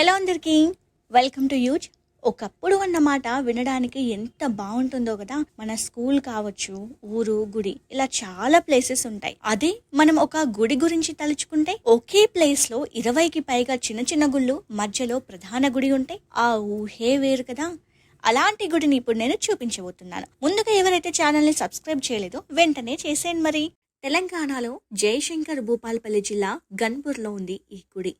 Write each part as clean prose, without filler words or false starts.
Hello అందరికీ, welcome to use. ఒకప్పుడు అన్నమాట వినడానికి ఎంత బాగుంటుందో కదా. మన స్కూల్ కావచ్చు, ఊరు, గుడి, ఇలా చాలా ప్లేసెస్ ఉంటాయి. అదే మనం ఒక గుడి గురించి తలుచుకుంటే ఒకే ప్లేస్ లో 20కి పైగా చిన్న చిన్న గుళ్ళు, మధ్యలో ప్రధాన గుడి ఉంటే ఆ ఊహే వేరు కదా. అలాంటి గుడిని ఇప్పుడు నేను చూపించబోతున్నాను. ముందుగా ఎవరైతే ఛానల్ ని సబ్స్క్రైబ్ చేయలేదో వెంటనే చేసేయండి. మరి తెలంగాణలో జయశంకర్ భూపాలపల్లి జిల్లా గన్పూర్లో ఉంది ఈ గుడి.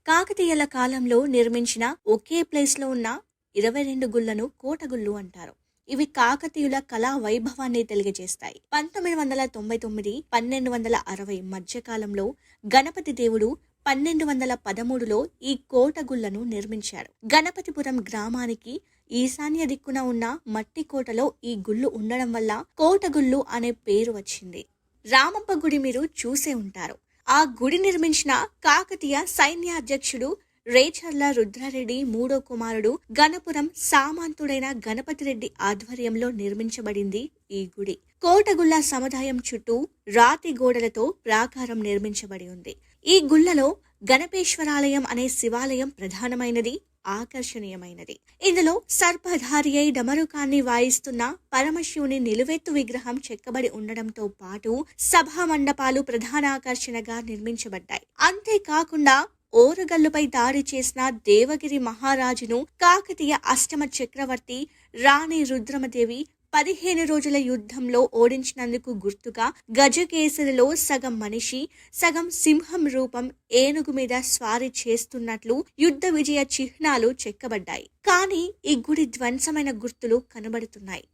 కాకతీయుల కాలంలో నిర్మించిన ఒకే ప్లేస్ లో ఉన్న 22 గుళ్లను కోటగుళ్ళు అంటారు. ఇవి కాకతీయుల కళా వైభవాన్ని తెలియజేస్తాయి. 1999, 1260 మధ్య కాలంలో గణపతి దేవుడు 1213లో ఈ కోటగుళ్లను నిర్మించాడు. గణపతిపురం గ్రామానికి ఈశాన్య దిక్కున ఉన్న మట్టి కోటలో ఈ గుళ్ళు ఉండడం వల్ల కోటగుళ్ళు అనే పేరు వచ్చింది. రామప్ప గుడి మీరు చూసే ఉంటారు. ఆ గుడి నిర్మించిన కాకతీయ సైన్యాధ్యక్షుడు రేచర్ల రుద్రారెడ్డి మూడో కుమారుడు గణపురం సామంతుడైన గణపతిరెడ్డి ఆధ్వర్యంలో నిర్మించబడింది ఈ గుడి. కోటగుళ్ళ సముదాయం చుట్టూ రాతి గోడలతో ప్రాకారం నిర్మించబడి ఉంది. ఈ గుళ్లలో గణపేశ్వరాలయం అనే శివాలయం ప్రధానమైనది, ఆకర్షణీయమైనది. ఇందులో సర్పధారి అయి డమరుకాన్ని వాయిస్తున్న పరమశివుని నిలువెత్తు విగ్రహం చెక్కబడి ఉండడంతో పాటు సభా మండపాలు ప్రధాన ఆకర్షణగా నిర్మించబడ్డాయి. అంతేకాకుండా ఓరుగల్లుపై దాడి చేసిన దేవగిరి మహారాజును కాకతీయ అష్టమ చక్రవర్తి రాణి రుద్రమదేవి 15 రోజుల యుద్ధంలో ఓడించినందుకు గుర్తుగా గజకేసరిలో సగం మనిషి, సగం సింహం రూపం ఏనుగు మీద స్వారీ చేస్తున్నట్లు యుద్ధ విజయ చిహ్నాలు చెక్కబడ్డాయి. కానీ ఈ గుడి ధ్వంసమైన గుర్తులు కనబడుతున్నాయి.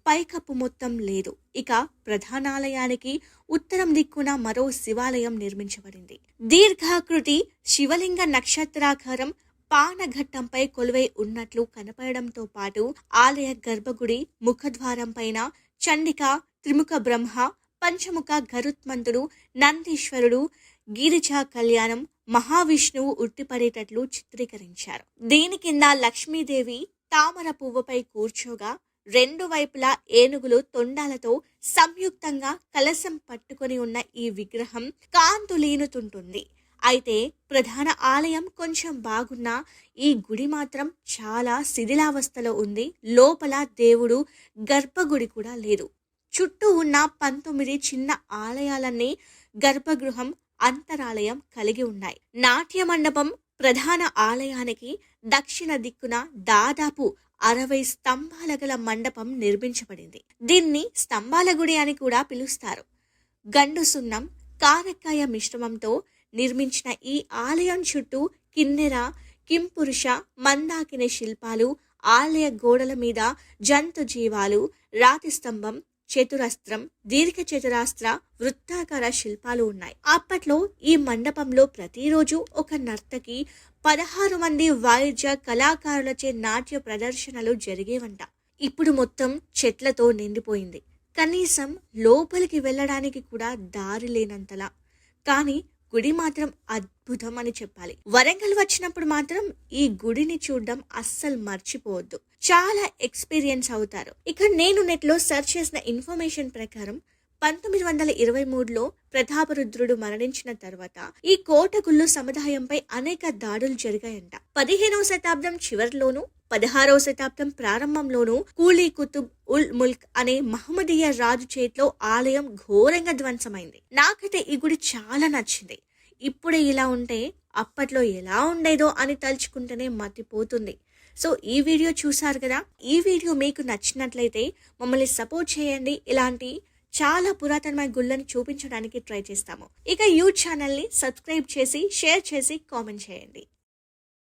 పైకప్పు మొత్తం లేదు. ఇక ప్రధానాలయానికి ఉత్తరం దిక్కున మరో శివాలయం నిర్మించబడింది. దీర్ఘాకృతి శివలింగ నక్షత్రాకారం పానఘట్టంపై కొలువై ఉన్నట్లు కనపడడంతో పాటు ఆలయ గర్భగుడి ముఖద్వారం పైన చండిక, త్రిముఖ బ్రహ్మ, పంచముఖ గరుత్మంతుడు, నందీశ్వరుడు, గిరిజా కళ్యాణం, మహావిష్ణువు ఉట్టిపడేటట్లు చిత్రీకరించారు. దీని కింద లక్ష్మీదేవి తామర పువ్వుపై కూర్చోగా 2 వైపులా ఏనుగులు తొండాలతో సంయుక్తంగా కలశం పట్టుకొని ఉన్న ఈ విగ్రహం కాంతులీనుతుంటుంది. అయితే ప్రధాన ఆలయం కొంచెం బాగున్నా ఈ గుడి మాత్రం చాలా శిథిలావస్థలో ఉంది. లోపల దేవుడు గర్భగుడి కూడా లేదు. చుట్టూ ఉన్న 19 చిన్న ఆలయాలన్నీ గర్భగృహం, అంతరాలయం కలిగి ఉన్నాయి. నాట్య మండపం ప్రధాన ఆలయానికి దక్షిణ దిక్కున దాదాపు 60 స్తంభాల గల మండపం నిర్మించబడింది. దీన్ని స్తంభాల గుడి అని కూడా పిలుస్తారు. గండు సున్నం, కారక్కాయ మిశ్రమంతో నిర్మించిన ఈ ఆలయం చుట్టూ కిన్నెర, కింపురుష, మందాకిని శిల్పాలు, ఆలయ గోడల మీద జంతు జీవాలు, రాతి స్తంభం, చతురస్త్రం, దీర్ఘ చతురాస్త్ర, వృత్తాకార శిల్పాలు ఉన్నాయి. అప్పట్లో ఈ మండపంలో ప్రతిరోజు ఒక నర్తకి 16 మంది వాయిద్య కళాకారులచే నాట్య ప్రదర్శనలు జరిగేవంట. ఇప్పుడు మొత్తం చెట్లతో నిండిపోయింది. కనీసం లోపలికి వెళ్ళడానికి కూడా దారి లేనంతలా. కానీ గుడి మాత్రం అద్భుతం అని చెప్పాలి. వరంగల్ వచ్చినప్పుడు మాత్రం ఈ గుడిని చూడడం అస్సలు మర్చిపోవద్దు. చాలా ఎక్స్పీరియన్స్ అవుతారు. ఇక నేను నెట్ లో సెర్చ్ చేసిన ఇన్ఫర్మేషన్ ప్రకారం 1923లో ప్రతాపరుద్రుడు మరణించిన తర్వాత ఈ కోటగుళ్ళు సముదాయంపై అనేక దాడులు జరిగాయంట. 15వ శతాబ్దం చివరిలోనూ 16వ శతాబ్దం ప్రారంభంలోనూ కూలీ కుతుబ్ ఉల్ ముల్క్ అనే మహమ్మదీయ రాజు చేతిలో ఆలయం ఘోరంగా ధ్వంసమైంది. నాకైతే ఈ గుడి చాలా నచ్చింది. ఇప్పుడే ఇలా ఉంటే అప్పట్లో ఎలా ఉండేదో అని తలుచుకుంటేనే మతిపోతుంది. సో ఈ వీడియో చూసారు కదా. ఈ వీడియో మీకు నచ్చినట్లయితే మమ్మల్ని సపోర్ట్ చేయండి. ఇలాంటి చాలా పురాతనమైన గుళ్ళని చూపించడానికి ట్రై చేస్తాము. ఇక యూట్యూబ్ ఛానల్ ని సబ్స్క్రైబ్ చేసి, షేర్ చేసి, కామెంట్ చేయండి.